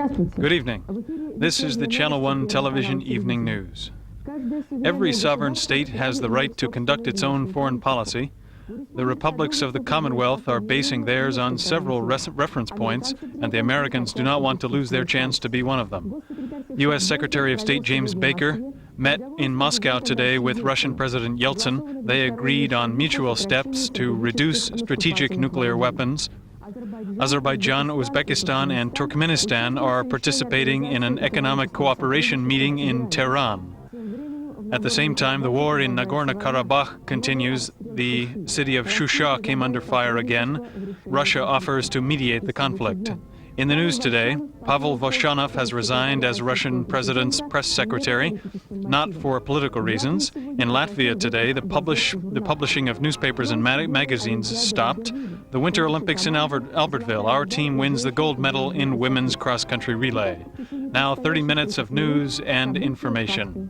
Good evening. This is the Channel 1 Television Evening News. Every sovereign state has the right to conduct its own foreign policy. The republics of the Commonwealth are basing theirs on several reference points, and the Americans do not want to lose their chance to be one of them. U.S. Secretary of State James Baker met in Moscow today with Russian President Yeltsin. They agreed on mutual steps to reduce strategic nuclear weapons. Azerbaijan, Uzbekistan, and Turkmenistan are participating in an economic cooperation meeting in Tehran. At the same time, the war in Nagorno-Karabakh continues. The city of Shusha came under fire again. Russia offers to mediate the conflict. In the news today, Pavel Voshanov has resigned as Russian president's press secretary, not for political reasons. In Latvia today, the publishing of newspapers and magazines stopped. The Winter Olympics in Albertville, our team wins the gold medal in women's cross-country relay. Now 30 minutes of news and information.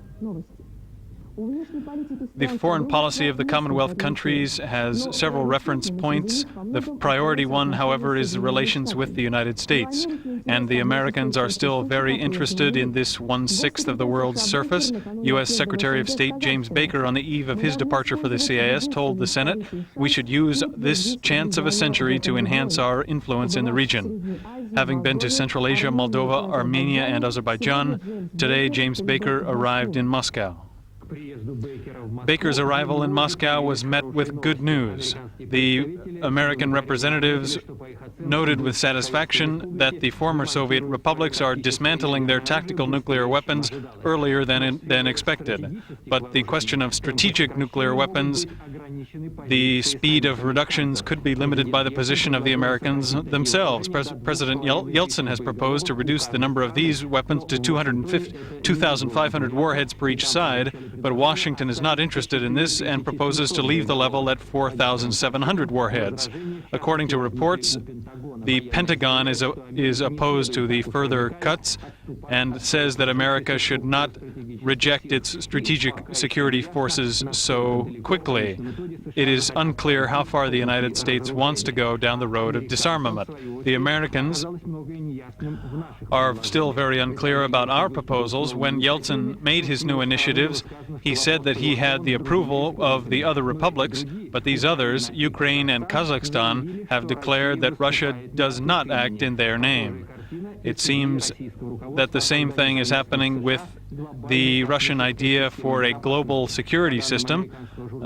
The foreign policy of the Commonwealth countries has several reference points. The priority one, however, is relations with the United States. And the Americans are still very interested in this 1/6 of the world's surface. U.S. Secretary of State James Baker, on the eve of his departure for the CIS, told the Senate, "We should use this chance of a century to enhance our influence in the region." Having been to Central Asia, Moldova, Armenia, and Azerbaijan, today James Baker arrived in Moscow. Baker's arrival in Moscow was met with good news. The American representatives noted with satisfaction that the former Soviet republics are dismantling their tactical nuclear weapons earlier than expected. But the question of strategic nuclear weapons, the speed of reductions could be limited by the position of the Americans themselves. President Yeltsin has proposed to reduce the number of these weapons to 2,500 warheads per each side, but Washington is not interested in this and proposes to leave the level at 4,700 warheads. According to reports, the Pentagon is opposed to the further cuts and says that America should not reject its strategic security forces so quickly. It is unclear how far the United States wants to go down the road of disarmament. The Americans are still very unclear about our proposals. When Yeltsin made his new initiatives, he said that he had the approval of the other republics, but these others, Ukraine and Kazakhstan, have declared that Russia does not act in their name. It seems that the same thing is happening with the Russian idea for a global security system.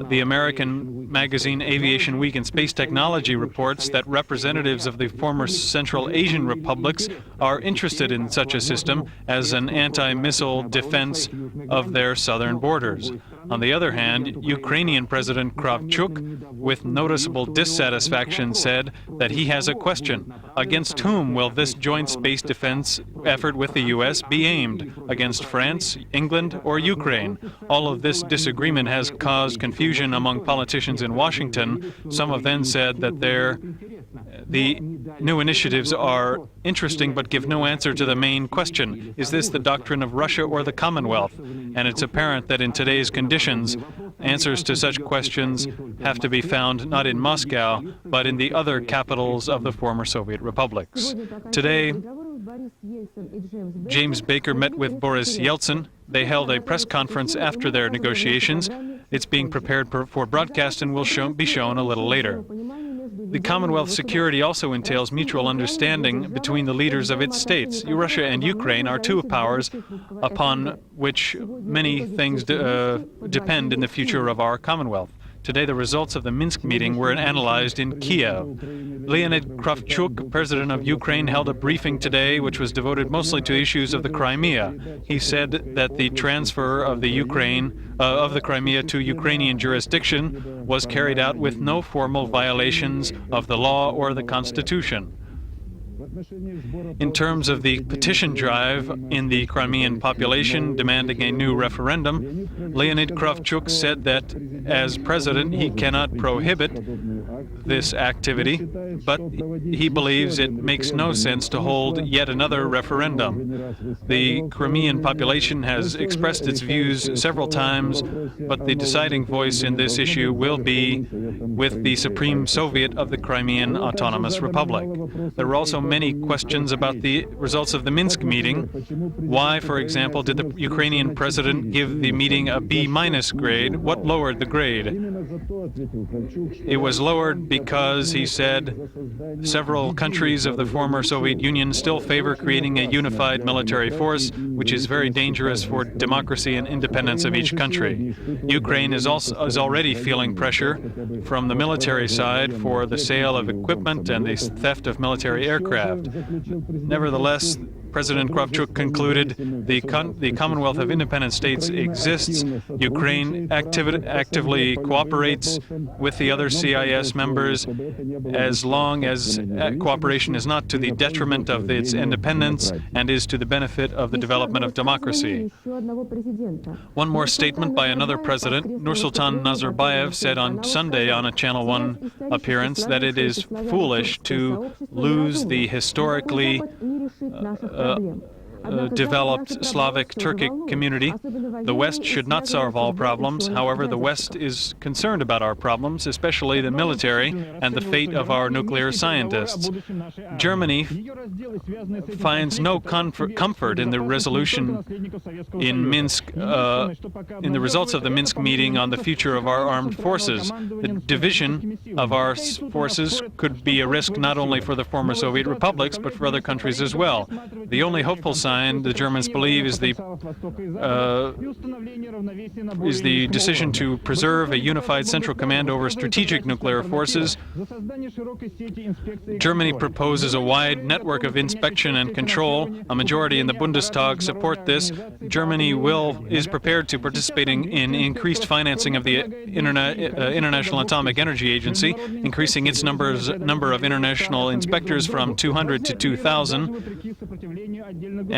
The American magazine Aviation Week and Space Technology reports that representatives of the former Central Asian republics are interested in such a system as an anti-missile defense of their southern borders. On the other hand, Ukrainian President Kravchuk, with noticeable dissatisfaction, said that he has a question. Against whom will this joint space defense effort with the U.S. be aimed? Against France, England, or Ukraine? All of this disagreement has caused confusion among politicians in Washington. Some have then said that the new initiatives are interesting but give no answer to the main question. Is this the doctrine of Russia or the Commonwealth? And it's apparent that in today's conditions, answers to such questions have to be found not in Moscow, but in the other capitals of the former Soviet republics. Today, James Baker met with Boris Yeltsin. They held a press conference after their negotiations. It's being prepared for broadcast and will be shown a little later. The Commonwealth security also entails mutual understanding between the leaders of its states. Russia and Ukraine are two powers upon which many things depend in the future of our Commonwealth. Today, the results of the Minsk meeting were analyzed in Kiev. Leonid Kravchuk, president of Ukraine, held a briefing today which was devoted mostly to issues of the Crimea. He said that the transfer of the Crimea to Ukrainian jurisdiction was carried out with no formal violations of the law or the Constitution. In terms of the petition drive in the Crimean population demanding a new referendum, Leonid Kravchuk said that as president he cannot prohibit this activity, but he believes it makes no sense to hold yet another referendum. The Crimean population has expressed its views several times, but the deciding voice in this issue will be with the Supreme Soviet of the Crimean Autonomous Republic. There were also many questions about the results of the Minsk meeting. Why, for example, did the Ukrainian president give the meeting a B- grade? What lowered the grade? It was lowered because, he said, several countries of the former Soviet Union still favor creating a unified military force, which is very dangerous for democracy and independence of each country. Ukraine is already feeling pressure from the military side for the sale of equipment and the theft of military aircraft. Nevertheless, President Kravchuk concluded the Commonwealth of Independent States exists. Ukraine actively cooperates with the other CIS members as long as cooperation is not to the detriment of its independence and is to the benefit of the development of democracy. One more statement by another president, Nursultan Nazarbayev, said on Sunday on a Channel 1 appearance that it is foolish to lose the historically developed Slavic Turkic community. The West should not solve all problems. However, the West is concerned about our problems, especially the military and the fate of our nuclear scientists. Germany finds no comfort in the resolution in Minsk, in the results of the Minsk meeting on the future of our armed forces. The division of our forces could be a risk not only for the former Soviet republics, but for other countries as well. The only hopeful sign the Germans believe is the decision to preserve a unified central command over strategic nuclear forces. Germany proposes a wide network of inspection and control. A majority in the Bundestag support this. Germany is prepared to participating in increased financing of the International Atomic Energy Agency, increasing its number of international inspectors from 200 to 2,000.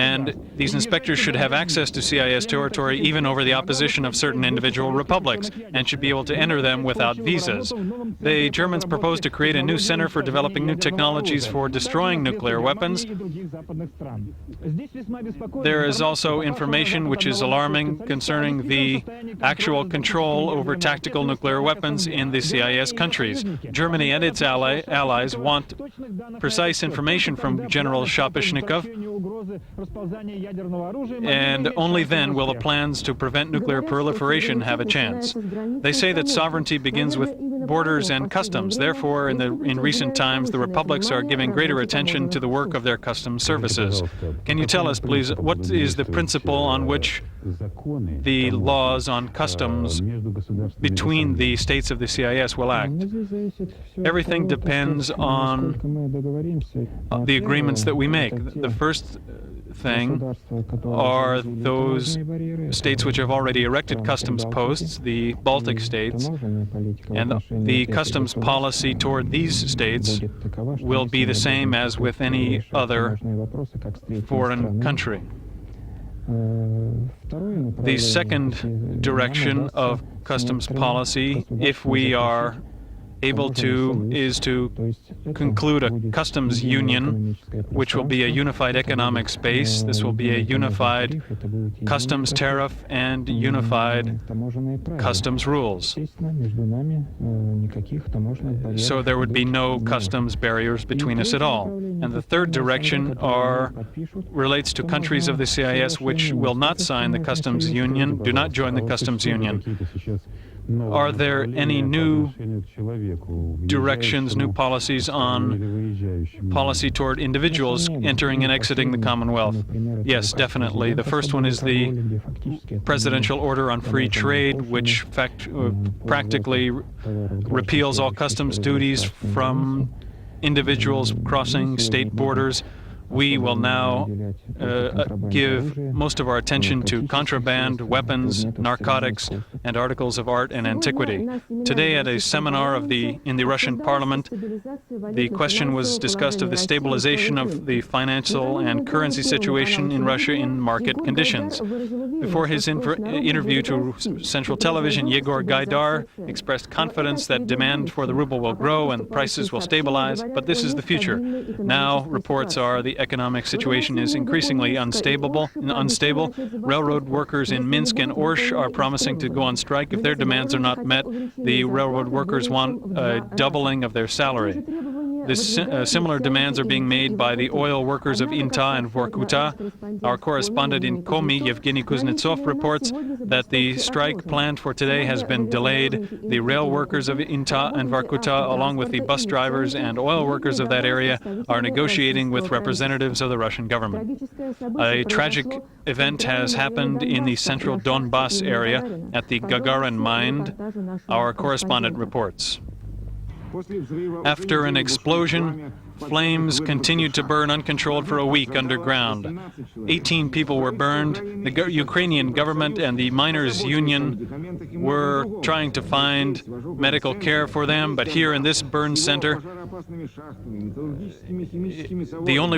And these inspectors should have access to CIS territory even over the opposition of certain individual republics and should be able to enter them without visas. The Germans propose to create a new center for developing new technologies for destroying nuclear weapons. There is also information which is alarming concerning the actual control over tactical nuclear weapons in the CIS countries. Germany and its allies want precise information from General Shapashnikov, and only then will the plans to prevent nuclear proliferation have a chance. They say that sovereignty begins with borders and customs. Therefore, in recent times, the republics are giving greater attention to the work of their customs services. Can you tell us, please, what is the principle on which the laws on customs between the states of the CIS will act? Everything depends on the agreements that we make. The first thing are those states which have already erected customs posts, the Baltic states, and the customs policy toward these states will be the same as with any other foreign country. The second direction of customs policy, if we are able to, is to conclude a customs union, which will be a unified economic space. This will be a unified customs tariff and unified customs rules. So there would be no customs barriers between us at all. And the third direction relates to countries of the CIS which will not sign the customs union, do not join the customs union. Are there any new directions, new policies on policy toward individuals entering and exiting the Commonwealth? Yes, definitely. The first one is the presidential order on free trade, which practically repeals all customs duties from individuals crossing state borders. We will now give most of our attention to contraband, weapons, narcotics, and articles of art and antiquity. Today, at a seminar in the Russian Parliament, the question was discussed of the stabilization of the financial and currency situation in Russia in market conditions. Before his interview to Central Television, Yegor Gaidar expressed confidence that demand for the ruble will grow and prices will stabilize, but this is the future. Now, reports are the economic situation is increasingly unstable. Railroad workers in Minsk and Orsh are promising to go on strike. If their demands are not met, the railroad workers want a doubling of their salary. Similar demands are being made by the oil workers of Inta and Vorkuta. Our correspondent in Komi, Yevgeny Kuznetsov, reports that the strike planned for today has been delayed. The rail workers of Inta and Vorkuta, along with the bus drivers and oil workers of that area, are negotiating with representatives of the Russian government. A tragic event has happened in the central Donbass area at the Gagarin mine. Our correspondent reports. After an explosion, flames continued to burn uncontrolled for a week underground. 18 people were burned. The Ukrainian government and the miners' union were trying to find medical care for them, but here in this burn center, the only